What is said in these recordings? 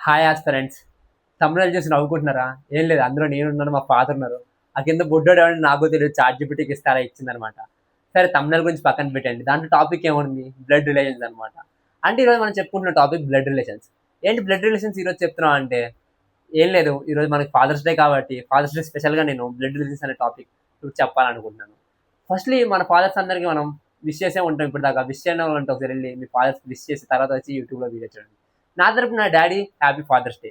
Hi aspirants. తమ్ముళ్ళు చూసి నవ్వుకుంటున్నారా? ఏం లేదు, అందులో నేనున్నాను, మా ఫాదర్ ఉన్నారు. ఆ కింద బుడ్డోడు ఎవడో నాకు తెలియదు, చాట్ జీపీటీకి ఇస్తారా ఇచ్చిందనమాట. సరే, తమ్ముళ్ళ గురించి పక్కన పెట్టండి. దాంట్లో టాపిక్ ఏముంది? బ్లడ్ రిలేషన్స్ అనమాట. అంటే ఈరోజు మనం చెప్పుకుంటున్న టాపిక్ బ్లడ్ రిలేషన్స్. ఏంటి బ్లడ్ రిలేషన్స్ ఈరోజు చెప్తున్నాం అంటే ఏం లేదు, ఈరోజు మనకి ఫాదర్స్ డే కాబట్టి ఫాదర్స్ డే స్పెషల్గా నేను బ్లడ్ రిలేషన్స్ అనే టాపిక్ ఇప్పుడు చెప్పాలనుకుంటున్నాను. ఫస్ట్లీ మన ఫాదర్స్ అందరికీ మనం విష్ చేసే ఉంటాం. ఇప్పుడు దాకా విష్ చేయడం అంటే ఒకసారి వెళ్ళి మీ ఫాదర్స్ విష్ చేసి తర్వాత వచ్చి యూట్యూబ్లో వీడియో చూడండి. నా తరపు నా daddy happy father's day.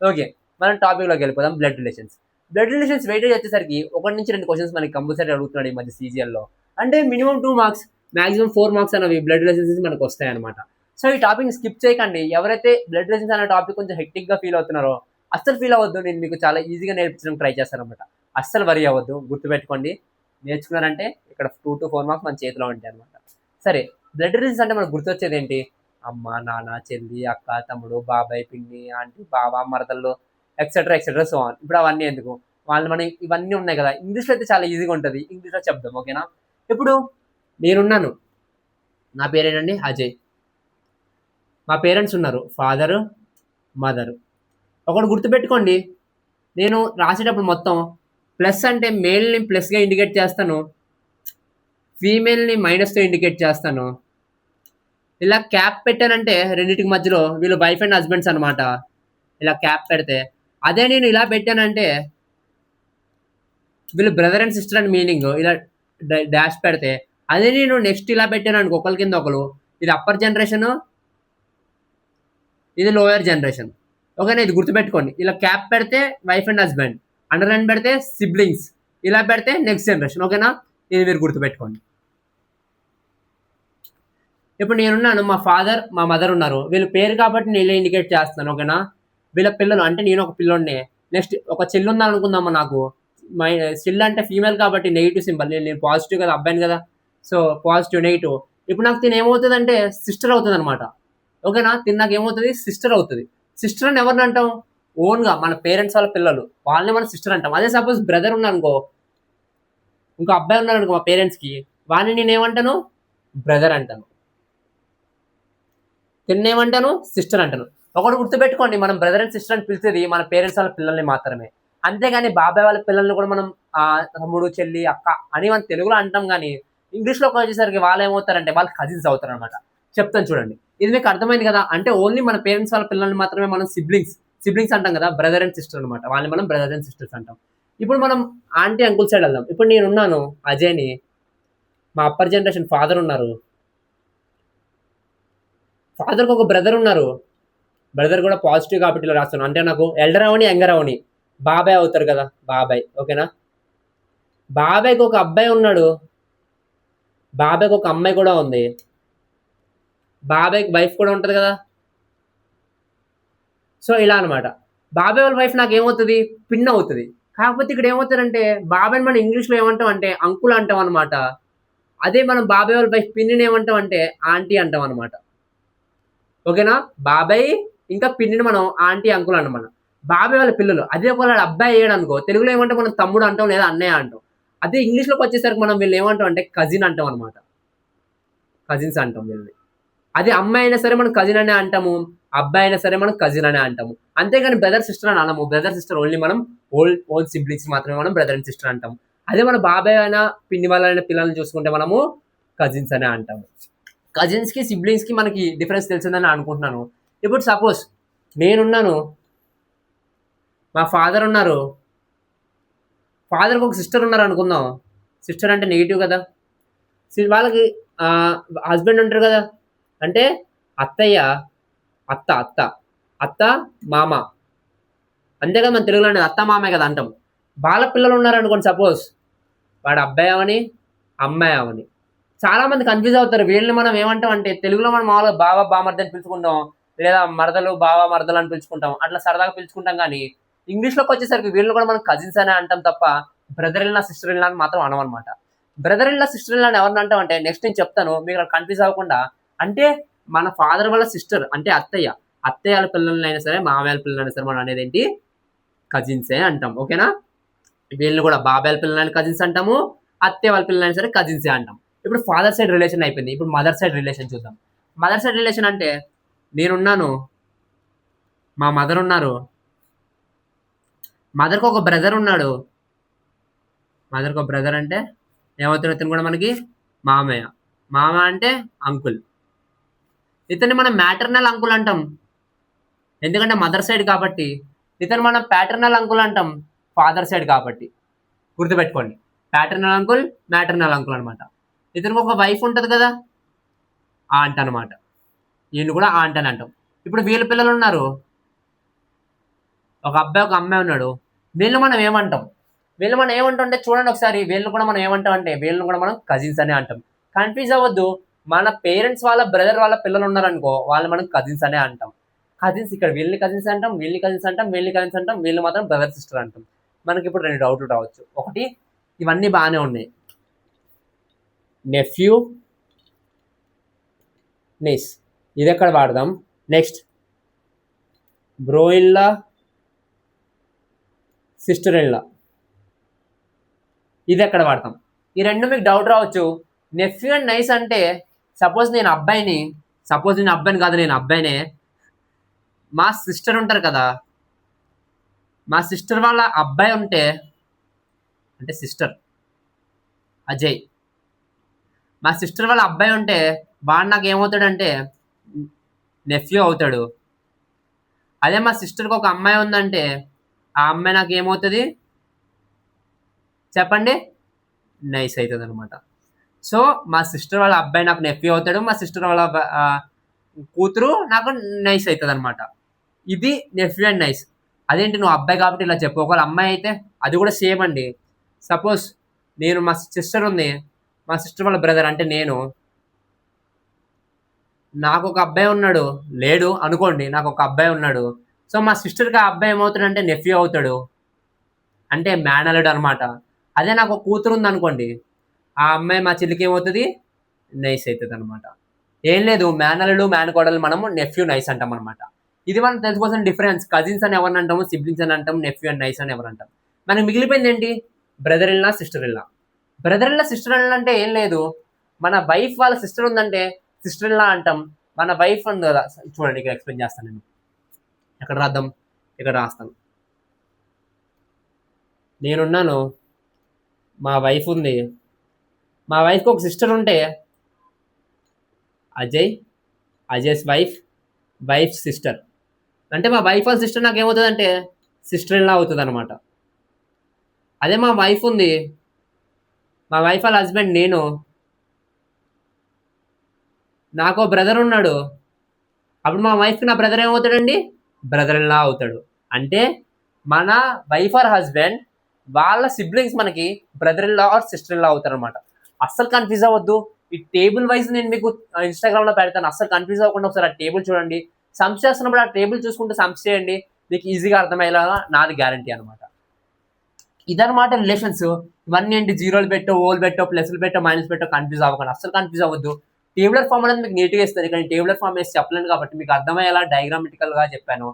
Okay, మనం టాపిక్లోకి వెళ్ళిపోదాం. Blood relations. Blood relations weightage వచ్చేసరికి 1 నుంచి 2 క్వశ్చన్స్ మనకి కంపల్సరీ అడుగుతున్నాడు ఈ మధ్య సీజీఎల్లో. అంటే మినిమం 2 మార్క్స్, మాక్సిమం 4 మార్క్స్ అనేవి బ్లడ్ రిలేషన్స్ మనకు వస్తాయి అనమాట. సో ఈ టాపిక్ స్కిప్ చేయకండి. ఎవరైతే బ్లడ్ రిలేషన్స్ అనే టాపిక్ కొంచెం హెక్టిక్గా ఫీల్ అవుతున్నారో అస్సలు ఫీల్ అవ్వద్దు. నేను మీకు చాలా ఈజీగా నేర్పించడానికి ట్రై చేస్తాను అనమాట. అస్సలు వరి అవ్వద్దు, గుర్తుపెట్టుకోండి. నేర్చుకున్నారంటే ఇక్కడ 2 to 4 మార్క్స్ మన చేతిలో ఉంటాయి అనమాట. సరే, బ్లడ్ రిలేషన్స్ అంటే మనకు గుర్తొచ్చేది ఏంటి? అమ్మ, నాన్న, చెల్లి, అక్క, తమ్ముడు, బాబాయ్, పిన్ని, ఆంటీ, బావ, మరదళ్ళు, ఎక్సెట్రా ఎక్సెట్రా సో ఆన్. ఇప్పుడు అవన్నీ ఎందుకు? వాళ్ళు మనం ఇవన్నీ ఉన్నాయి కదా. ఇంగ్లీష్లో అయితే చాలా ఈజీగా ఉంటుంది, ఇంగ్లీష్లో చెప్దాం, ఓకేనా? ఇప్పుడు నేనున్నాను, నా పేరేనండి అజయ్. మా పేరెంట్స్ ఉన్నారు, ఫాదరు, మదరు. ఒకటి గుర్తుపెట్టుకోండి, నేను రాసేటప్పుడు మొత్తం ప్లస్ అంటే మేల్ని ప్లస్గా ఇండికేట్ చేస్తాను, ఫీమేల్ని మైనస్తో ఇండికేట్ చేస్తాను. ఇలా క్యాప్ పెట్టానంటే రెండింటికి మధ్యలో వీళ్ళు వైఫ్ అండ్ హస్బెండ్స్ అనమాట. ఇలా క్యాప్ పెడితే, అదే నేను ఇలా పెట్టానంటే వీళ్ళు బ్రదర్ అండ్ సిస్టర్ అని మీనింగ్. ఇలా డాష్ పెడితే, అదే నేను నెక్స్ట్ ఇలా పెట్టాను అనుకో, ఒకరి కింద ఒకరు, ఇది అప్పర్ జనరేషన్, ఇది లోయర్ జనరేషన్. ఓకేనా? ఇది గుర్తుపెట్టుకోండి. ఇలా క్యాప్ పెడితే వైఫ్ అండ్ హస్బెండ్, అండర్లైన్ పెడితే సిబ్లింగ్స్, ఇలా పెడితే నెక్స్ట్ జనరేషన్. ఓకేనా? ఇది మీరు గుర్తుపెట్టుకోండి. ఇప్పుడు నేనున్నాను, మా ఫాదర్, మా మదర్ ఉన్నారు. వీళ్ళ పేరు కాబట్టి నేను ఇలా ఇండికేట్ చేస్తాను. ఓకేనా? వీళ్ళ పిల్లలు అంటే నేను ఒక పిల్లోడిని. నెక్స్ట్ ఒక చెల్లి ఉందని అనుకుందామా నాకు. మై చెల్లి అంటే ఫీమేల్ కాబట్టి నెగిటివ్ సింబల్. నేను పాజిటివ్ కదా, అబ్బాయిని కదా. So positive, negative. ఇప్పుడు నాకు తిని ఏమవుతుంది అంటే సిస్టర్ అవుతుంది అనమాట. ఓకేనా? తిని నాకు ఏమవుతుంది? సిస్టర్ అవుతుంది. సిస్టర్ అని ఎవరిని అంటాం? ఓన్గా మన పేరెంట్స్ వాళ్ళ పిల్లలు, వాళ్ళని మనం సిస్టర్ అంటాం. అదే సపోజ్ బ్రదర్ ఉన్నాను అనుకో, ఇంకో అబ్బాయి ఉన్నాడు అనుకో మా పేరెంట్స్కి, వాడిని నేను ఏమంటాను? బ్రదర్ అంటాను. తిన్నేమంటాను? సిస్టర్ అంటాను. ఒకటి గుర్తుపెట్టుకోండి, మనం బ్రదర్ అండ్ సిస్టర్ అని పిలిచేది మన పేరెంట్స్ వాళ్ళ పిల్లల్ని మాత్రమే. అంతేగాని బాబాయ్ వాళ్ళ పిల్లల్ని కూడా మనం తమ్ముడు, చెల్లి, అక్క అని మనం తెలుగులో అంటాం. కానీ ఇంగ్లీష్లోకి వచ్చేసరికి వాళ్ళు ఏమవుతారంటే వాళ్ళు కజిన్స్ అవుతారు అనమాట. చెప్తాను చూడండి. ఇది మీకు అర్థమైంది కదా? అంటే ఓన్లీ మన పేరెంట్స్ వాళ్ళ పిల్లల్ని మాత్రమే మనం సిబ్లింగ్స్ అంటాం కదా, బ్రదర్ అండ్ సిస్టర్ అనమాట. వాళ్ళని మనం బ్రదర్ అండ్ సిస్టర్స్ అంటాం. ఇప్పుడు మనం ఆంటీ అంకుల్ సైడ్ వెళ్దాం. ఇప్పుడు నేనున్నాను అజయ్ని, మా అప్పర్ జనరేషన్ ఫాదర్ ఉన్నారు, ఫాదర్కి ఒక బ్రదర్ ఉన్నారు. బ్రదర్ కూడా పాజిటివ్ కాబట్టి ఇలా రాస్తాను. అంటే నాకు ఎల్డర్ అవని, యంగర్ అవని, బాబాయ్ అవుతారు కదా, బాబాయ్. ఓకేనా? బాబాయ్కి ఒక అబ్బాయి ఉన్నాడు, బాబాయ్కి ఒక అమ్మాయి కూడా ఉంది, బాబాయ్కి వైఫ్ కూడా ఉంటుంది కదా. సో ఇలా అనమాట. బాబాయ్ వాళ్ళ వైఫ్ నాకు ఏమవుతుంది? పిన్ అవుతుంది. కాకపోతే ఇక్కడ ఏమవుతారంటే బాబాయ్ని మనం ఇంగ్లీష్లో ఏమంటాం అంటే అంకుల్ అంటాం అనమాట. అదే మనం బాబాయ్ వాళ్ళ వైఫ్ పిన్నిని ఏమంటాం అంటే ఆంటీ అంటాం అనమాట. ఓకేనా? బాబాయ్ ఇంకా పిన్నిని మనం ఆంటీ అంకుల్ అంటాం మనం. బాబాయ్ వాళ్ళ పిల్లలు, అదే ఒకవేళ అబ్బాయి అయ్యాడు అనుకో, తెలుగులో ఏమంటాం మనం? తమ్ముడు అంటాం, లేదా అన్నయ్య అంటాం. అదే ఇంగ్లీష్లోకి వచ్చేసరికి మనం వీళ్ళు ఏమంటాం అంటే కజిన్ అంటాం అనమాట. కజిన్స్ అంటాం వీళ్ళని. అదే అమ్మాయి అయినా సరే మనం కజిన్ అనే అంటాము, అబ్బాయి అయినా సరే మనం కజిన్ అనే అంటాము. అంతేగాని బ్రదర్ సిస్టర్ అని అనము. బ్రదర్ సిస్టర్ ఓన్లీ మనం ఓన్ సిబ్లింగ్స్ మాత్రమే మనం బ్రదర్ అండ్ సిస్టర్ అంటాము. అదే మన బాబాయ్ అయినా పిన్ని వాళ్ళైన పిల్లల్ని చూసుకుంటే మనము కజిన్స్ అనే అంటాము. కజిన్స్కి సిబ్లింగ్స్కి మనకి డిఫరెన్స్ తెలిసిందని అనుకుంటున్నాను. ఇప్పుడు సపోజ్ నేనున్నాను, మా ఫాదర్ ఉన్నారు, ఫాదర్కి ఒక సిస్టర్ ఉన్నారు అనుకుందాం. సిస్టర్ అంటే నెగిటివ్ కదా. వాళ్ళకి హస్బెండ్ ఉంటారు కదా. అంటే అత్తయ్య, అత్త అత్త అత్త మామ, అంతే కదా. మన తెలుగులో అనేది అత్త మామే కదా అంటాం. వాళ్ళ పిల్లలు ఉన్నారనుకోండి, సపోజ్ వాడు అబ్బాయి అవని, అమ్మాయి అవని. చాలా మంది కన్ఫ్యూజ్ అవుతారు. వీళ్ళని మనం ఏమంటాం అంటే తెలుగులో మనం మామూలుగా బావ బామర్ది అని పిలుచుకుంటాం, లేదా మరదలు బావ మరదలు అని పిలుచుకుంటాం, అట్లా సరదాగా పిలుచుకుంటాం. కానీ ఇంగ్లీష్లోకి వచ్చేసరికి వీళ్ళని కూడా మనం కజిన్స్ అనే అంటాం తప్ప brother in law, sister in law అని మాత్రం అనమనమాట. Brother in law, sister in law అని ఎవరిని అంటాం అంటే నెక్స్ట్ నేను చెప్తాను, మీరు కన్ఫ్యూజ్ అవ్వకుండా. అంటే మన ఫాదర్ వాళ్ళ సిస్టర్ అంటే అత్తయ్య, అత్తయ్య వాళ్ళ పిల్లల్ని అయినా సరే, మామయ్య వాళ్ళ పిల్లలైనా సరే మనం అనేది ఏంటి? కజిన్సే అంటాం. ఓకేనా? వీళ్ళని కూడా బాబాయ్ వాళ్ళ పిల్లలని కజిన్స్ అంటాము, అత్తయ్య వాళ్ళ పిల్లలైనా సరే కజిన్సే అంటాం. ఇప్పుడు ఫాదర్ సైడ్ రిలేషన్ అయిపోయింది. ఇప్పుడు మదర్ సైడ్ రిలేషన్ చూద్దాం. మదర్ సైడ్ రిలేషన్ అంటే నేనున్నాను, మా మదర్ ఉన్నారు. మదర్కి ఒక బ్రదర్ ఉన్నాడు. మదర్కి ఒక బ్రదర్ అంటే ఏమవుతాడు? ఇతను కూడా మనకి మామయ్య. మామ అంటే అంకుల్. ఇతన్ని మనం మ్యాటర్నల్ అంకుల్ అంటాం, ఎందుకంటే మదర్ సైడ్ కాబట్టి. ఇతను మనం ప్యాటర్నల్ అంకుల్ అంటాం, ఫాదర్ సైడ్ కాబట్టి. గుర్తుపెట్టుకోండి, ప్యాటర్నల్ అంకుల్, మ్యాటర్నల్ అంకుల్ అనమాట. ఇతనికి ఒక వైఫ్ ఉంటుంది కదా, ఆంట్ అనమాట. వీళ్ళు కూడా ఆంట్ అని అంటాం. ఇప్పుడు వీళ్ళ పిల్లలు ఉన్నారు, ఒక అబ్బాయి ఒక అమ్మాయి ఉన్నాడు. వీళ్ళు మనం ఏమంటాం? వీళ్ళు మనం ఏమంటాం అంటే చూడండి ఒకసారి, వీళ్ళు కూడా మనం ఏమంటాం అంటే వీళ్ళని కూడా మనం కజిన్స్ అనే అంటాం. కన్ఫ్యూజ్ అవ్వద్దు. మన పేరెంట్స్ వాళ్ళ బ్రదర్ వాళ్ళ పిల్లలు ఉన్నారనుకో, వాళ్ళు మనం కజిన్స్ అనే అంటాం. కజిన్స్ ఇక్కడ వీళ్ళని కజిన్స్ అంటాం, వీళ్ళని కజిన్స్ అంటాం, వీళ్ళని కజిన్స్ అంటాం, వీళ్ళు మాత్రం బ్రదర్ సిస్టర్ అంటాం. మనకి ఇప్పుడు 2 డౌట్లు రావచ్చు. ఒకటి, ఇవన్నీ బాగానే ఉన్నాయి, నెఫ్యూ నీస్ ఇది ఎక్కడ వాడదాం? Next, bro in law, sister in law ఇది ఎక్కడ వాడతాం? ఈ రెండు మీకు డౌట్ రావచ్చు. నెఫ్యూ అండ్ నైస్ అంటే సపోజ్ నేను అబ్బాయిని కాదు, నేను అబ్బాయినే, మా సిస్టర్ ఉంటారు కదా, మా సిస్టర్ వాళ్ళ అబ్బాయి ఉంటే, అంటే సిస్టర్ అజయ్, మా సిస్టర్ వాళ్ళ అబ్బాయి ఉంటే వాడు నాకు ఏమవుతాడంటే నెఫ్యూ అవుతాడు. అదే మా సిస్టర్కి ఒక అమ్మాయి ఉందంటే ఆ అమ్మాయి నాకు ఏమవుతుంది చెప్పండి? నైస్ అవుతుంది అనమాట. సో మా సిస్టర్ వాళ్ళ అబ్బాయి నాకు నెఫ్యూ అవుతాడు, మా సిస్టర్ వాళ్ళ కూతురు నాకు నైస్ అవుతుంది అనమాట. ఇది నెఫ్యూ అండ్ నైస్. అదేంటి నువ్వు అబ్బాయి కాబట్టి ఇలా చెప్పు, ఒకవేళ అమ్మాయి అయితే అది కూడా సేమ్ అండి. సపోజ్ నేను, మా సిస్టర్ ఉంది, మా సిస్టర్ వాళ్ళ బ్రదర్ అంటే నేను, నాకు ఒక అబ్బాయి ఉన్నాడు, లేడు అనుకోండి, నాకు ఒక అబ్బాయి ఉన్నాడు. సో మా సిస్టర్కి ఆ అబ్బాయి ఏమవుతాడంటే నెఫ్యూ అవుతాడు, అంటే మేనల్లుడు అనమాట. అదే నాకు ఒక కూతురు ఉంది అనుకోండి, ఆ అమ్మాయి మా చెల్లికి ఏమవుతుంది? నైస్ అవుతుంది అనమాట. ఏం లేదు, మేనల్లుడు మేనకోడలు మనము నెఫ్యూ నైస్ అంటాం అనమాట. ఇది మనం తెలుసుకోవాల్సిన డిఫరెన్స్. కజిన్స్ అని ఎవరిని అంటాము, సిబ్లింగ్స్ అని అంటాం, నెఫ్యూ అండ్ నైస్ అని ఎవరు అంటాం. మనకి మిగిలిపోయింది ఏంటి? బ్రదర్ ఇల్లా, సిస్టర్ ఇల్లా. బ్రదర్ ఇల్లా, సిస్టర్ ఇల్లా అంటే ఏం లేదు, మన వైఫ్ వాళ్ళ సిస్టర్ ఉందంటే సిస్టర్ ఇల్లా అంటాం. మన వైఫ్ ఉంది కదా, చూడండి ఇక్కడ ఎక్స్ప్లెయిన్ చేస్తాను నేను. ఎక్కడ రాద్దాం? ఇక్కడ రాస్తాను. నేనున్నాను, మా వైఫ్ ఉంది, మా వైఫ్కి ఒక సిస్టర్ ఉంటే అజయ్స్ వైఫ్ సిస్టర్, అంటే మా వైఫ్ వాళ్ళ సిస్టర్ నాకు ఏమవుతుంది అంటే సిస్టర్ ఇన్లా అవుతుంది అనమాట. అదే మా వైఫ్ ఉంది, మా వైఫ్ వాళ్ళ హస్బెండ్ నేను, నాకు బ్రదర్ ఉన్నాడు, అప్పుడు మా వైఫ్కి నా బ్రదర్ ఏమవుతాడండి? బ్రదర్ ఇన్లా అవుతాడు. అంటే మన వైఫ్ ఆర్ హస్బెండ్ వాళ్ళ సిబ్లింగ్స్ మనకి brother in-law are sister in-law అవుతారు అనమాట. అస్సలు కన్ఫ్యూజ్ అవ్వద్దు. ఈ టేబుల్ వైజ్ నేను మీకు ఇన్స్టాగ్రామ్లో పెడతాను, అస్సలు కన్ఫ్యూజ్ అవ్వకుండా ఒకసారి ఆ టేబుల్ చూడండి. సమ్స్ చేస్తున్నప్పుడు ఆ టేబుల్ చూసుకుంటే సమ్స్ చేయండి, మీకు ఈజీగా అర్థమయ్యేలాగా నాది గ్యారంటీ అనమాట. ఇదనమాట రిలేషన్స్. ఇవన్నీ ఏంటి, జీరోలు పెట్టో, ఓలు పెట్టో, ప్లస్లు పెట్టో, మైనస్ పెట్టో కన్ఫ్యూజ్ అవ్వకండి, అస్సలు కన్ఫ్యూజ్ అవ్వద్దు. టేబులర్ ఫామ్ అనేది మీకు నీట్గా ఇస్తుంది, కానీ టేబులర్ ఫామ్ వేసి చెప్పలేను కాబట్టి మీకు అర్థమయ్యేలా డయాగ్రామెటికల్గా చెప్పాను.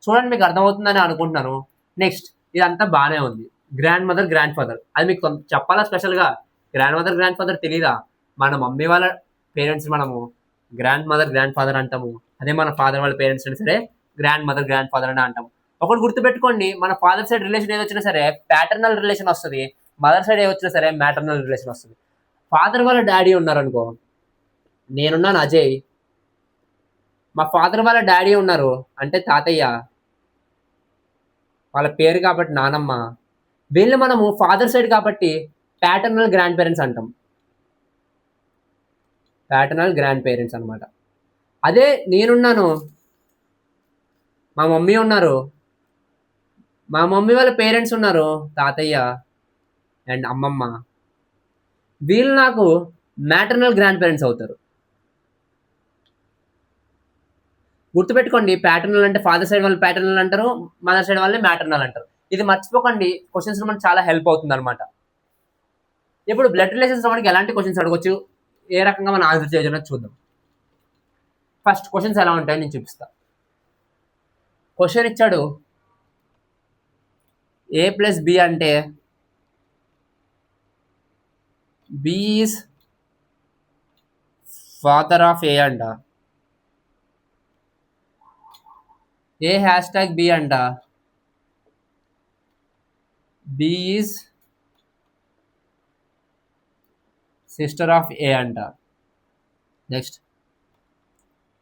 చూడండి, మీకు అర్థమవుతుందని అనుకుంటున్నాను. నెక్స్ట్, ఇదంతా బాగానే ఉంది. గ్రాండ్ మదర్, గ్రాండ్ ఫాదర్, అది మీకు చెప్పాలా స్పెషల్గా? గ్రాండ్ మదర్, గ్రాండ్ ఫాదర్ తెలీదా? మన మమ్మీ వాళ్ళ పేరెంట్స్ మనము గ్రాండ్ మదర్, గ్రాండ్ ఫాదర్ అంటాము. అదే మన ఫాదర్ వాళ్ళ పేరెంట్స్ అయినా సరే గ్రాండ్ మదర్, గ్రాండ్ ఫాదర్ అని అంటాము. ఒకటి గుర్తుపెట్టుకోండి, మన ఫాదర్ సైడ్ రిలేషన్ ఏదొచ్చినా సరే ప్యాటర్నల్ రిలేషన్ వస్తుంది, మదర్ సైడ్ ఏదొచ్చినా సరే మ్యాటర్నల్ రిలేషన్ వస్తుంది. ఫాదర్ వాళ్ళ డాడీ ఉన్నారనుకో, నేనున్నాను అజయ్, మా ఫాదర్ వాళ్ళ డాడీ ఉన్నారు అంటే తాతయ్య, వాళ్ళ పేరు కాబట్టి నానమ్మ, వీళ్ళు మనము ఫాదర్ సైడ్ కాబట్టి ప్యాటర్నల్ గ్రాండ్ పేరెంట్స్ అంటాం, ప్యాటర్నల్ గ్రాండ్ పేరెంట్స్ అనమాట. అదే నేనున్నాను, మా మమ్మీ ఉన్నారు, మా మమ్మీ వాళ్ళ పేరెంట్స్ ఉన్నారు తాతయ్య అండ్ అమ్మమ్మ, వీళ్ళు నాకు మ్యాటర్నల్ గ్రాండ్ పేరెంట్స్ అవుతారు. గుర్తుపెట్టుకోండి, ప్యాటర్నల్ అంటే ఫాదర్ సైడ్ వాళ్ళు ప్యాటర్నల్ అంటారు, మదర్ సైడ్ వాళ్ళని మ్యాటర్నల్ అంటారు. ఇది మర్చిపోకండి, క్వశ్చన్స్ మనకు చాలా హెల్ప్ అవుతుంది అనమాట. ఇప్పుడు బ్లడ్ రిలేషన్స్ మనకి ఎలాంటి క్వశ్చన్స్ అడగొచ్చు, ఏ రకంగా మనం ఆన్సర్ చేయొచ్చు చూద్దాం. ఫస్ట్ క్వశ్చన్స్ ఎలా ఉంటాయో నేను చూపిస్తా. క్వశ్చన్ ఇచ్చాడు, ఏ ప్లస్ బి అంటే B is father of A అంట. ఏ హ్యాష్ ట్యాగ్ బి అంట, B is sister of A అంట. నెక్స్ట్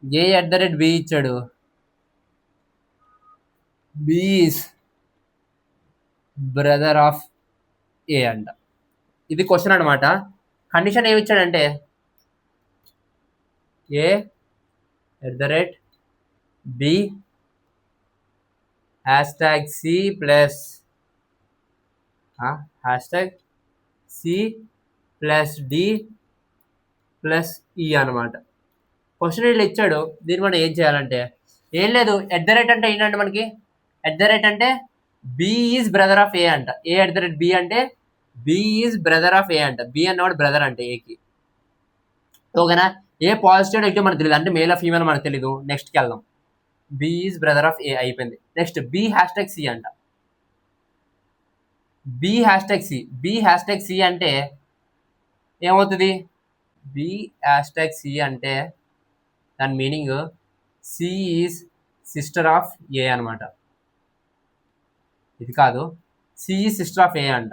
ఏ @b ఇచ్చాడు, B is brother of A అంట. ఇది క్వశ్చన్ అనమాట. కండిషన్ ఏమి ఇచ్చాడంటే A @b hashtag C plus hashtag C plus D plus E అనమాట. Question ఇట్లా ఇచ్చాడు. దీన్ని మనం ఏం చేయాలంటే ఏం లేదు, @ అంటే ఏంటంటే మనకి @ అంటే B is brother of A అంట. ఏ @b అంటే B is brother of A అంట. బి అన్నవాడు బ్రదర్ అంటే ఏకి. ఓకేనా. ఏ పాజిటివ్ నెగిటివ్ మనకు తెలియదు, అంటే మేల్ ఫీమేల్ మనకు తెలీదు. నెక్స్ట్కి వెళ్దాం. B is brother of A అయిపోయింది. Next B hashtag C అంట. బి హ్యాష్ ట్యాగ్ సి అంటే ఏమవుతుంది, బి హ్యాష్ ట్యాగ్ సి అంటే దాని meaning C is sister of A అనమాట. ఇది కాదు, C is sister of A అంట.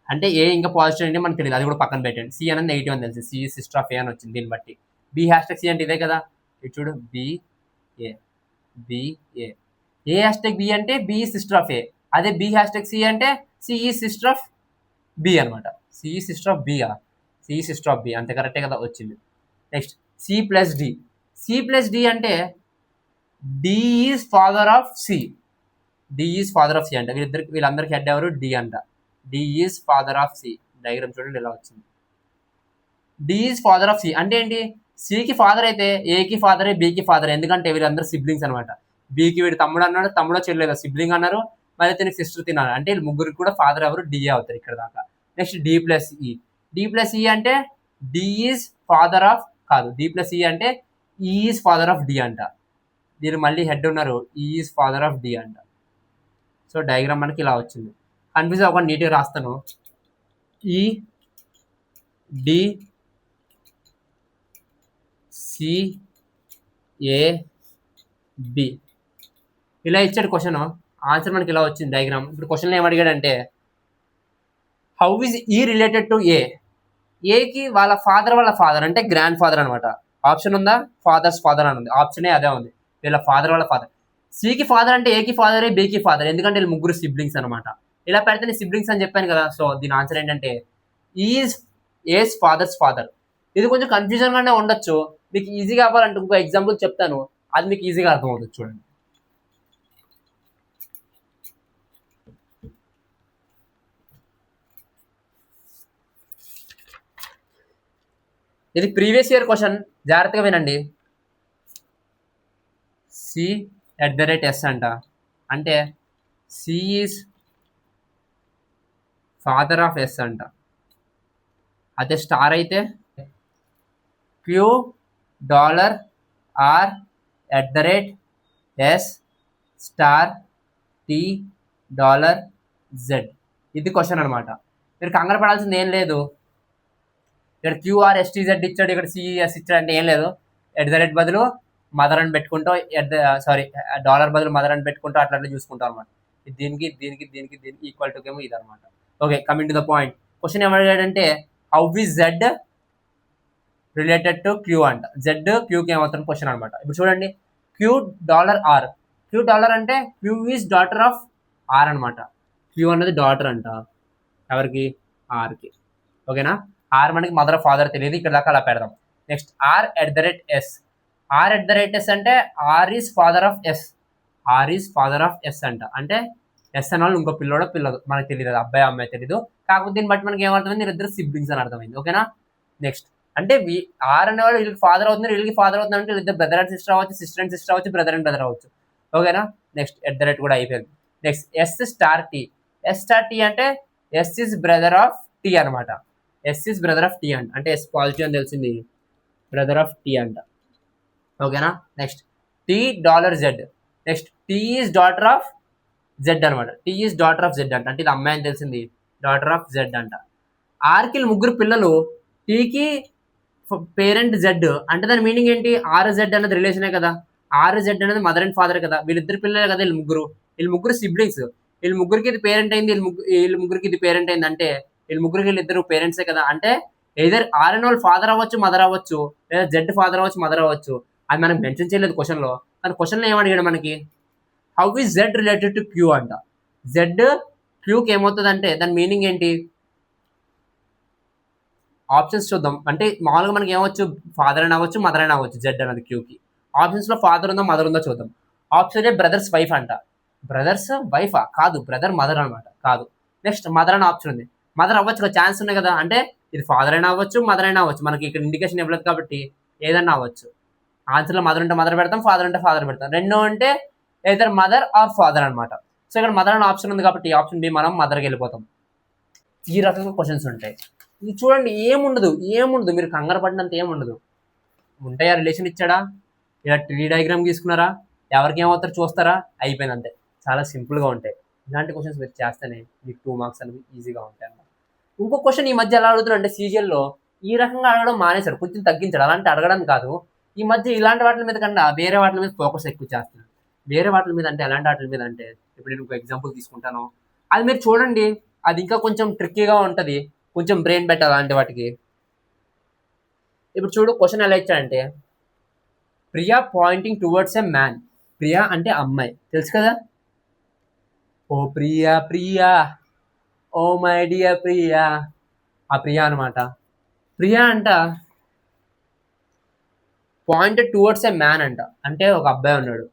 అంటే ఏ ఇంకా పాజిటివ్ అంటే మనకు తెలియదు, అది కూడా పక్కన పెట్టండి. సి అనేది నెగిటివ్ అని తెలిసి సి ఈజ్ సిస్టర్ ఆఫ్ ఏ అని వచ్చింది. దీన్ని బట్టి బి హ్యాష్ ట్యాగ్ సి అంటే ఇదే కదా. ఇది చూడు, B A A hashtag B అంటే B is sister of A. అదే బి హ్యాష్ ట్యాగ్ సి అంటే C is sister of B అనమాట. C sister of B, C sister of B, అంతే కరెక్టే కదా వచ్చింది. నెక్స్ట్ సి ప్లస్ డి అంటే D is father of C. D is father of C అంట. వీళ్ళందరికీ head ఎవరు, డి అంట. D is father of C. Diagram చూడండి ఇలా వచ్చింది. D is father of C అంటే ఏంటి, సికి ఫాదర్ అయితే ఏకి ఫాదరే, బికి ఫాదర్. ఎందుకంటే వీళ్ళందరూ సిబ్లింగ్స్ అనమాట. బికి వీడు తమ్ముడు అన్నాడు, తమ్ముడో చెల్లెదో సిబ్లింగ్ అన్నారు. మరి తినకి సిస్టర్ తిన్నారు, అంటే వీళ్ళు ముగ్గురికి కూడా ఫాదర్ ఎవరు, డిఏ అవుతారు ఇక్కడ దాకా. నెక్స్ట్ డి ప్లస్ ఈ అంటే డి ఈజ్ ఫాదర్ ఆఫ్, కాదు, డి ప్లస్ ఈ అంటే ఈ ఈజ్ ఫాదర్ ఆఫ్ డి అంట. దీని మళ్ళీ హెడ్ ఉన్నారు, ఈ ఈజ్ ఫాదర్ ఆఫ్ డి అంట. సో డయాగ్రామ్ మనకి ఇలా వచ్చింది. కన్ఫ్యూజ్ అవ్వకుండా నీట్గా రాస్తాను. ఈ డి సి ఏ బి ఇలా ఇచ్చాడు క్వశ్చన్. ఆన్సర్ మనకి ఇలా వచ్చింది డయాగ్రామ్. ఇప్పుడు క్వశ్చన్లో ఏమడిగాడంటే హౌ ఈజ్ ఈ రిలేటెడ్ టు ఏ. ఏకి వాళ్ళ ఫాదర్ అంటే గ్రాండ్ ఫాదర్ అనమాట. ఆప్షన్ ఉందా, ఫాదర్స్ ఫాదర్ అని ఉంది. ఆప్షనే అదే ఉంది, వీళ్ళ వాళ్ళ ఫాదర్. సికి ఫాదర్ అంటే ఏకి ఫాదరే, బికి ఫాదర్, ఎందుకంటే వీళ్ళు ముగ్గురు సిబ్లింగ్స్ అనమాట. ఇలా పెడితే సిబ్లింగ్స్ అని చెప్పాను కదా. సో దీని ఆన్సర్ ఏంటంటే ఈజ్ ఏస్ ఫాదర్స్ ఫాదర్. ఇది కొంచెం కన్ఫ్యూజన్గానే ఉండొచ్చు. మీకు ఈజీగా అవ్వాలంటే ఇంకో ఎగ్జాంపుల్ చెప్తాను, అది మీకు ఈజీగా అర్థమవుతుంది. చూడండి, ఇది ప్రీవియస్ ఇయర్ క్వశ్చన్, జాగ్రత్తగా వినండి. సి @s అంట. అంటే C is father of S అంట. అదే స్టార్ అయితే Q $R @s star $T ఇది క్వశ్చన్ అనమాట. మీరు కంగారు పడాల్సింది ఏం లేదు. ఇక్కడ QRSTZ ఇచ్చాడు, ఇక్కడ CES ఇచ్చాడు అంటే ఏం లేదు. @ బదులు మదర్ అని పెట్టుకుంటాం, డాలర్ బదులు మదర్ అని పెట్టుకుంటాం, అట్లా చూసుకుంటాం అనమాట. దీనికి ఈక్వల్ టు ఏమో ఇది అనమాట. Okay, coming to the point. Question ఏమడిగాడంటే how is Z related to Q అంట. జెడ్ క్యూకి ఏమవుతుంది క్వశ్చన్ అనమాట. ఇప్పుడు చూడండి, $R. క్యూ డాలర్ అంటే Q is daughter of R అనమాట. క్యూ అన్నది డాటర్ అంట ఎవరికి, ఆర్కి. ఓకేనా. ఆర్ మనకి మదర్ ఫాదర్ తెలియదు, ఇక్కడ దాకా అలా పెడదాం. Next R @s. R @s అంటే R is father of S అంట. అంటే ఎస్ అన్న వాళ్ళు ఇంకో పిల్లదు మనకు తెలియదు, అబ్బాయి అమ్మాయి తెలియదు. కాకపోతే దీన్ని బట్టి మనకి ఏమర్థమైంది, వీళ్ళిద్దరు సిబ్లింగ్స్ అని అర్థమైంది. ఓకేనా. నెక్స్ట్ అంటే ఆర్ అనేవాళ్ళు వీళ్ళకి ఫాదర్ అవుతున్నారు, వీళ్ళకి ఫాదర్ అవుతున్నారు అంటే వీళ్ళిద్దరు బ్రదర్ అండ్ సిస్టర్ అవ్వచ్చు, సిస్టర్ అండ్ సిస్టర్ అవ్వచ్చు, బ్రదర్ అండ్ బ్రదర్ అవ్వచ్చు. ఓకేనా. నెక్స్ట్ @ కూడా అయిపోయింది. నెక్స్ట్ S*T అంటే S is brother of T అనమాట. S is brother of T అంట, అంటే ఎస్ పాజిటివ్ అని తెలిసింది, బ్రదర్ ఆఫ్ టీ అంట. ఓకేనా. Next $T next T is daughter of Z అనమాట. T is daughter of Z అంట, అంటే ఇది అమ్మాయి అని తెలిసింది, డాటర్ ఆఫ్ జెడ్ అంట. ఆర్కి ముగ్గురు పిల్లలు, టీకి పేరెంట్ జెడ్ అంటే దాని మీనింగ్ ఏంటి, RZ అన్నది రిలేషనే కదా. RZ అనేది మదర్ అండ్ ఫాదర్ కదా, వీళ్ళిద్దరు పిల్లలే కదా, వీళ్ళు ముగ్గురు సిబ్లింగ్స్, వీళ్ళ ముగ్గురికి ఇది పేరెంట్ అయింది, వీళ్ళ ముగ్గురికి ఇది పేరెంట్ అయింది అంటే వీళ్ళ ముగ్గురికి వీళ్ళిద్దరు పేరెంట్సే కదా. అంటే ఏదర్ RN వాళ్ళు ఫాదర్ అవ్వచ్చు, మదర్ అవ్వచ్చు, లేదా Z ఫాదర్ అవ్వచ్చు, మదర్ అవ్వచ్చు. అది మనకు మెన్షన్ చేయలేదు క్వశ్చన్లో, కానీ క్వశ్చన్లో ఏమడిగాడు మనకి, how is Z related to Q అంట. జెడ్ క్యూకి ఏమవుతుంది అంటే దాని మీనింగ్ ఏంటి, ఆప్షన్స్ చూద్దాం. అంటే మామూలుగా మనకి ఏమవచ్చు, ఫాదర్ అయినా అవ్వచ్చు, మదర్ అయినా అవ్వచ్చు. జెడ్ అనేది క్యూకి. ఆప్షన్స్లో ఫాదర్ ఉందో మదర్ ఉందో చూద్దాం. ఆప్షన్ ఏ బ్రదర్స్ వైఫ్ అంట. బ్రదర్స్ వైఫా కాదు, బ్రదర్ మదర్ అనమాట, కాదు. నెక్స్ట్ మదర్ అని ఆప్షన్ ఉంది, మదర్ అవ్వచ్చు, ఛాన్స్ ఉన్నాయి కదా, అంటే ఇది ఫాదర్ అయినా అవ్వచ్చు, మదర్ అయినా అవ్వచ్చు. మనకి ఇక్కడ ఇండికేషన్ ఇవ్వలేదు కాబట్టి ఏదన్నా అవ్వచ్చు. ఆన్సర్లో మదర్ ఉంటే మదర్ పెడతాం, ఫాదర్ ఉంటే ఫాదర్ పెడతాం. రెండో అంటే ఏదర్ మదర్ ఆర్ ఫాదర్ అనమాట. సో ఇక్కడ మదర్ అని ఆప్షన్ ఉంది కాబట్టి ఆప్షన్ బి మనం మదర్కి వెళ్ళిపోతాం. ఈ రకంగా క్వశ్చన్స్ ఉంటాయి. ఇది చూడండి, ఏముండదు మీరు కంగారు పడినంత ఏముండదు. ఉంటాయా, రిలేషన్ ఇచ్చాడా, ఇలా ట్రీ డయాగ్రామ్ తీసుకున్నారా, ఎవరికి ఏమవుతారు చూస్తారా, అయిపోయింది అంతే. చాలా సింపుల్గా ఉంటాయి. ఇలాంటి క్వశ్చన్స్ మీరు చేస్తేనే మీకు 2 మార్క్స్ అనేవి ఈజీగా ఉంటాయి అన్నమాట. ఇంకో క్వశ్చన్ ఈ మధ్య ఎలా అడుగుతున్నారు అంటే సీజీఎల్లో ఈ రకంగా అడగడం మానేశారు, కొంచెం తగ్గించాడు. అలాంటి అడగడం కాదు, ఈ మధ్య ఇలాంటి వాటి మీద కన్నా వేరే వాటి మీద ఫోకస్ ఎక్కువ చేస్తున్నాను. వేరే వాటి మీద అంటే ఎలాంటి వాటి మీద అంటే, ఇప్పుడు నేను ఒక ఎగ్జాంపుల్ తీసుకుంటాను, అది మీరు చూడండి, అది ఇంకా కొంచెం ట్రిక్కీగా ఉంటుంది, కొంచెం బ్రెయిన్ పెట్టాలి అలాంటి వాటికి. ఇప్పుడు చూడు క్వశ్చన్ ఎలా ఇచ్చాడంటే, Priya pointing towards a man. Priya అంటే అమ్మాయి తెలుసు కదా, ఓ Priya Priya, oh my dear Priya, ఆ ప్రియా అనమాట. ప్రియా అంట పాయింటెడ్ టువర్డ్స్ ఎ మ్యాన్ అంట, అంటే ఒక అబ్బాయి ఉన్నాడు.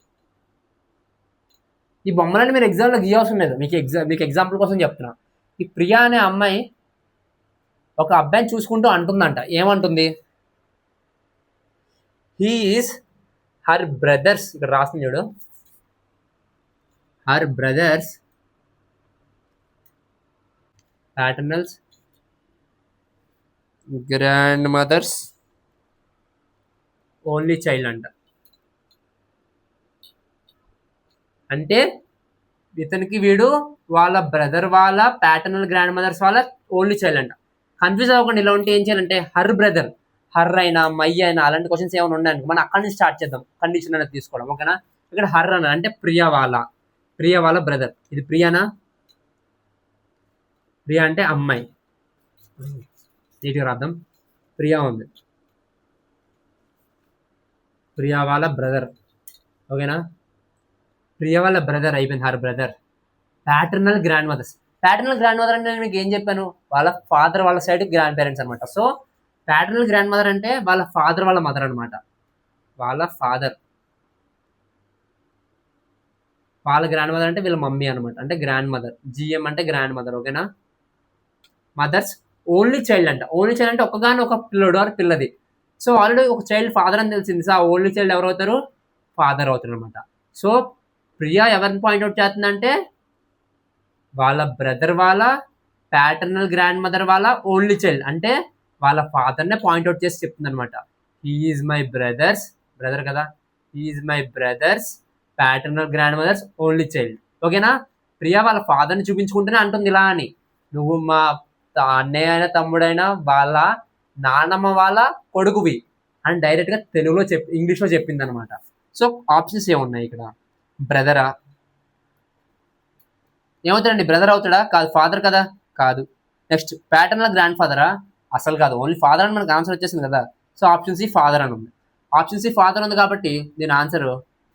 ఈ బొమ్మలని మీరు ఎగ్జామ్లో గీయవసరం లేదు, మీకు ఎగ్జాంపుల్ కోసం చెప్తున్నా. ఈ ప్రియా అనే అమ్మాయి ఒక అబ్బాయిని చూసుకుంటూ అంటుందంట, ఏమంటుంది, హీ ఈజ్ హర్ బ్రదర్స్, ఇక్కడ రాస్తుంది చూడు, her brother's paternal's grandmother's only child అంట. అంటే ఇతనికి వీడు వాళ్ళ బ్రదర్ వాళ్ళ ప్యాటర్నల్ గ్రాండ్ మదర్స్ వాళ్ళ ఓన్లీ చైల్డ్ అంట. కన్ఫ్యూజ్ అవ్వకుండా ఇలా ఉంటే ఏం చేయాలంటే, హర్ బ్రదర్, హర్ అయినా మై అయినా అలాంటి క్వశ్చన్స్ ఏమైనా ఉన్నాయనుకో మనం అక్కడి నుంచి స్టార్ట్ చేద్దాం, కండిషన్ అనేది తీసుకోవడం, ఓకేనా. ఇక్కడ హర్ అన్న అంటే ప్రియా వాళ్ళ బ్రదర్. ఇది ప్రియానా, ప్రియా అంటే అమ్మాయి, నీట్గా రాద్దాం, ప్రియా ఉంది, ప్రియా వాళ్ళ బ్రదర్, ఓకేనా. ప్రియా వాళ్ళ బ్రదర్ అయిపోయింది, her brother. Paternal grandmother's, paternal grandmother అంటే నేను మీకు ఏం చెప్పాను, వాళ్ళ ఫాదర్ వాళ్ళ సైడ్ గ్రాండ్ పేరెంట్స్ అనమాట. సో ప్యాటర్నల్ గ్రాండ్ మదర్ అంటే వాళ్ళ ఫాదర్ వాళ్ళ మదర్ అనమాట, వాళ్ళ ఫాదర్. వాళ్ళ గ్రాండ్ మదర్ అంటే వీళ్ళ మమ్మీ అనమాట, అంటే గ్రాండ్ మదర్. జిఎం అంటే గ్రాండ్ మదర్, ఓకేనా. మదర్స్ ఓన్లీ చైల్డ్ అంట, ఓన్లీ చైల్డ్ అంటే ఒకగాని ఒక పిల్లడు అని పిల్లది. సో ఆల్రెడీ ఒక చైల్డ్ ఫాదర్ అని తెలిసింది, సో ఆ ఓన్లీ చైల్డ్ ఎవరు అవుతారు, ఫాదర్ అవుతారు అనమాట. సో ప్రియా ఎవరిని పాయింట్అవుట్ చేస్తుందంటే వాళ్ళ బ్రదర్ వాళ్ళ ప్యాటర్నల్ గ్రాండ్ మదర్ వాళ్ళ ఓన్లీ చైల్డ్, అంటే వాళ్ళ ఫాదర్నే పాయింట్అవుట్ చేసి చెప్తుంది అనమాట. He is my brother's, brother కదా, he is my brother's paternal grandmother's only child, ఓకేనా. ప్రియా వాళ్ళ ఫాదర్ని చూపించుకుంటూనే అంటుంది ఇలా అని, నువ్వు మా అన్నయ్య అయినా తమ్ముడైనా వాళ్ళ నాన్నమ్మ వాళ్ళ కొడుకువి అని డైరెక్ట్గా తెలుగులో ఇంగ్లీష్లో చెప్పింది అనమాట. సో ఆప్షన్స్ ఏమున్నాయి ఇక్కడ, బ్రదరా, ఏమవుతాడండి, బ్రదర్ అవుతాడా, కాదు, ఫాదర్ కదా, కాదు. నెక్స్ట్ ప్యాటర్నల్ గ్రాండ్ ఫాదరా, అసలు కాదు, ఓన్లీ ఫాదర్ అని మనకు ఆన్సర్ వచ్చేసింది కదా. సో ఆప్షన్ సి ఫాదర్ అని ఉంది, ఆప్షన్ సి ఫాదర్ ఉంది కాబట్టి దీని ఆన్సర్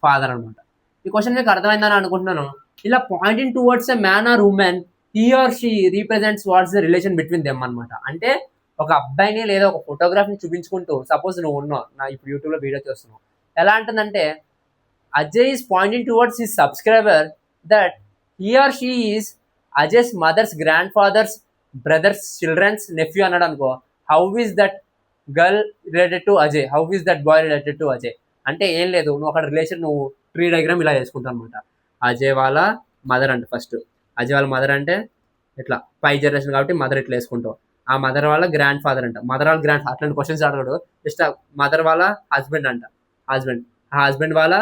ఫాదర్ అనమాట. ఈ క్వశ్చన్ మీకు అర్థమైందని అనుకుంటున్నాను. ఇలా pointing towards a man or woman, he or she represents what's the relation between them అనమాట. అంటే ఒక అబ్బాయిని లేదా ఒక ఫోటోగ్రాఫ్ని చూపించుకుంటూ, సపోజ్ నువ్వు ఉన్నావు, నా ఇప్పుడు యూట్యూబ్లో వీడియో చూస్తున్నావు, ఎలా అంటుందంటే Ajay is pointing towards his subscriber that he or she is Ajay's mother's grandfather's brother's children's nephew అన్నాడు అనుకో, how is that girl related to Ajay, how is that boy related to Ajay. అంటే ఏం లేదు, నువ్వు అక్కడ రిలేషన్ నువ్వు ట్రీ డయాగ్రామ్ ఇలా చేసుకుంటావు అనమాట. అజయ్ వాళ్ళ మదర్ అంటే ఫస్ట్, అజయ్ వాళ్ళ మదర్ అంటే ఇట్లా 5 జనరేషన్ కాబట్టి మదర్ ఇట్లా వేసుకుంటావు. ఆ మదర్ వాళ్ళ గ్రాండ్ ఫాదర్ అంట, మదర్ వాళ్ళ గ్రాండ్, అట్లాంటి క్వశ్చన్స్ అడగడు. జస్ట్ మదర్ వాళ్ళ హస్బెండ్ అంట, హస్బెండ్, ఆ హస్బెండ్ వాళ్ళ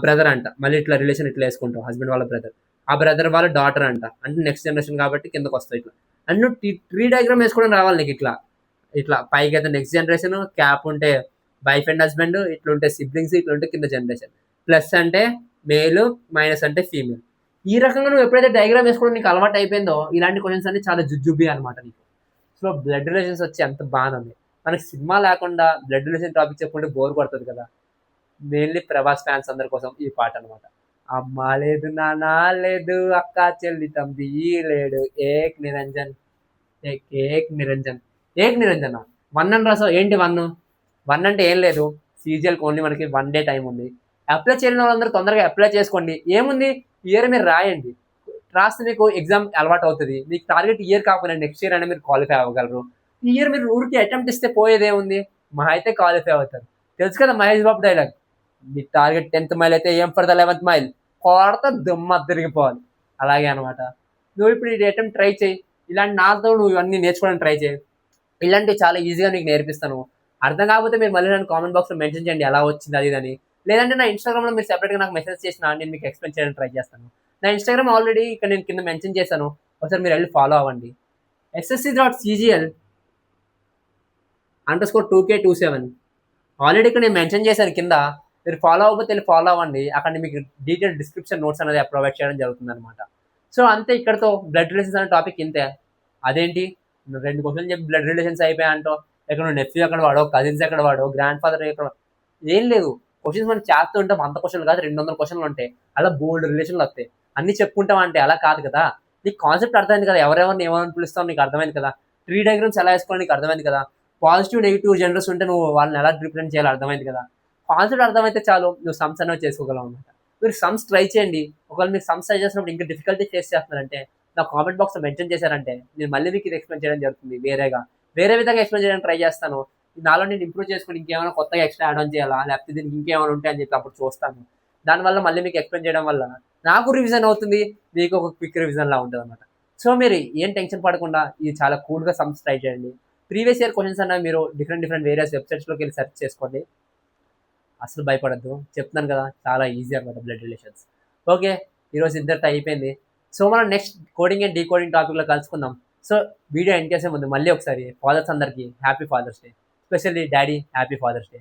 బ్రదర్ అంట, మళ్ళీ ఇట్లా రిలేషన్ ఇట్లా వేసుకుంటావు, హస్బెండ్ వాళ్ళ బ్రదర్. ఆ బ్రదర్ వాళ్ళ డాటర్ అంట, అంటే నెక్స్ట్ జనరేషన్ కాబట్టి కిందకు వస్తాయి ఇట్లా. అండ్ నువ్వు ట్రీ డయాగ్రామ్ వేసుకోవడం రావాలి నీకు, ఇట్లా ఇట్లా పైకి అయితే నెక్స్ట్ జనరేషన్, క్యాప్ ఉంటే వైఫ్ అండ్ హస్బెండ్, ఇట్లుంటే సిబ్లింగ్స్, ఇట్లుంటే కింద జనరేషన్. ప్లస్ అంటే మేల్, మైనస్ అంటే ఫీమేల్. ఈ రకంగా నువ్వు ఎప్పుడైతే డయాగ్రామ్ వేసుకోవడం నీకు అలవాటు అయిపోయిందో ఇలాంటి క్వశ్చన్స్ అన్ని చాలా జుజుబి అనమాట నీకు. సో బ్లడ్ రిలేషన్స్ వచ్చి ఎంత బాగుంది. మనకి సినిమా లేకుండా బ్లడ్ రిలేషన్ టాపిక్ చెప్పుకుంటే బోర్ కొడుతుంది కదా. మెయిన్లీ ప్రభాస్ ఫ్యాన్స్ అందరి కోసం ఈ పాట అనమాట. అమ్మ లేదు, నాన్న లేదు, అక్క చెల్లి తమ్మి లేడు, ఏక్ నిరంజన్, ఏక్ నిరంజన్, ఏక్ నిరంజన్. వన్ అని రాసావు ఏంటి వన్? వన్ అంటే ఏం లేదు, సీజీఎల్కి ఓన్లీ మనకి 1 డే టైం ఉంది. అప్లై చేయని వాళ్ళందరూ తొందరగా అప్లై చేసుకోండి. ఏముంది, ఇయర్ మీరు రాయండి, రాస్తే మీకు ఎగ్జామ్ అలవాటు అవుతుంది. మీకు టార్గెట్ ఇయర్ కాకుండా నెక్స్ట్ ఇయర్ అయినా మీరు క్వాలిఫై అవ్వగలరు. ఈ ఇయర్ మీరు ఊరికి అటెంప్ట్ ఇస్తే పోయేదేముంది, మా అయితే క్వాలిఫై అవుతారు. తెలుసు కదా మహేష్ బాబు డైలాగ్, మీ టార్గెట్ 10th మైల్ అయితే ఏం for the 11th mile, కొడత Dumma తిరిగిపోవాలి. అలాగే అనమాట. నువ్వు ఇప్పుడు ఈ అటెంప్ట్ ట్రై చేయి, ఇలాంటి నాతో నువ్వు ఇవన్నీ నేర్చుకోవడానికి ట్రై చేయి. ఇలాంటివి చాలా ఈజీగా నీకు నేర్పిస్తాను. అర్థం కాకపోతే మీరు మళ్ళీ నన్ను కామెంట్ బాక్స్లో మెన్షన్ చేయండి ఎలా వచ్చింది అది అని. లేదంటే నా ఇన్స్టాగ్రామ్లో మీరు సెపరేట్గా నాకు మెసేజ్ చేసినా నేను మీకు ఎక్స్ప్లెయిన్ చేయడానికి ట్రై చేస్తాను. నా ఇన్స్టాగ్రామ్ ఆల్రెడీ ఇక్కడ నేను కింద మెన్షన్ చేశాను, ఒకసారి మీరు వెళ్ళి ఫాలో అవ్వండి. SSC.CGL_2K27 ఆల్రెడీ ఇక్కడ నేను మెన్షన్ చేశాను కింద. మీరు ఫాలో అవ్వకపోతే వెళ్ళి ఫాలో అవ్వండి. అక్కడ మీకు డీటెయిల్ డిస్క్రిప్షన్ నోట్స్ అనేది ప్రొవైడ్ చేయడం జరుగుతుంది అనమాట. సో అంతే, ఇక్కడతో బ్లడ్ రిలేషన్స్ అనే టాపిక్ ఇంతే. అదేంటి 2 క్వశ్చన్లు చెప్పి బ్లడ్ రిలేషన్స్ అయిపోయాయంటో, ఎక్కడ నెఫ్యూ ఎక్కడ వాడో, కజిన్స్ ఎక్కడ వాడో, గ్రాండ్ ఫాదర్ ఎక్కడ, ఏం లేదు. క్వశ్చన్స్ మనం చేస్తూ ఉంటాం, 100 క్వశ్చన్లు కాదు 200 క్వశ్చన్లు ఉంటాయి. అలా బోల్డ్ రిలేషన్లు వస్తాయి. అన్ని చెప్పుకుంటాం అంటే అలా కాదు కదా. నీకు కాన్సెప్ట్ అర్థమైంది కదా, ఎవరెవరిని ఏమని పిలుస్తాం నీకు అర్థమైంది కదా, ట్రీ డయాగ్రామ్స్ ఎలా వేసుకోవాలి నీకు అర్థమైంది కదా, పాజిటివ్ నెగిటివ్ జెండర్స్ ఉంటే నువ్వు వాళ్ళని ఎలా రిప్రజెంట్ చేయాలో అర్థమైంది కదా. కాన్సెప్ట్ అర్థమైతే చాలు, నువ్వు సమ్స్ అనేవి చేసుకోగలవు అనమాట. మీరు సమ్స్ ట్రై చేయండి. ఒకవేళ మీరు సమ్స్ ట్రై చేసినప్పుడు ఇంకా డిఫికల్టీ ఫేస్ చేస్తున్నారంటే నా కామెంట్ బాక్స్లో మెన్షన్ చేశారంటే నేను మళ్ళీ మీకు ఇది ఎక్స్ప్లెయిన్ చేయడం జరుగుతుంది. వేరే విధంగా ఎక్స్ప్లెయిన్ చేయడానికి ట్రై చేస్తాను. నాలో నేను ఇంప్రూవ్ చేసుకుని ఇంకేమైనా కొత్తగా ఎక్స్ట్రా యాడ్ ఆన్ చేయాలా, లేకపోతే దీనికి ఇంకేమైనా ఉంటాయి అని చెప్పి అప్పుడు చూస్తాను. దానివల్ల మళ్ళీ మీకు ఎక్స్ప్లెయిన్ చేయడం వల్ల నాకు రివిజన్ అవుతుంది, మీకు ఒక క్విక్ రివిజన్ లా ఉంటుంది అనమాట. సో మీరు ఏం టెన్షన్ పడకుండా ఇది చాలా కూల్గా సమ్స్ ట్రై చేయండి. ప్రీవియస్ ఇయర్ క్వశ్చన్స్ అన్న మీరు డిఫరెంట్ వేరియస్ వెబ్సైట్స్లోకి వెళ్ళి సెర్చ్ చేసుకోండి. అసలు భయపడద్దు, చెప్తున్నాను కదా చాలా ఈజీ అనమాట బ్లడ్ రిలేషన్స్. ఓకే, ఈరోజు ఇద్దరితో అయిపోయింది. సో మనం నెక్స్ట్ కోడింగ్ అండ్ డీకోడింగ్ టాపిక్లో కలుసుకుందాం. సో వీడియో ఎండ్ చేసే ముందు మళ్ళీ ఒకసారి ఫాదర్స్ అందరికీ happy father's day, especially daddy happy father's day.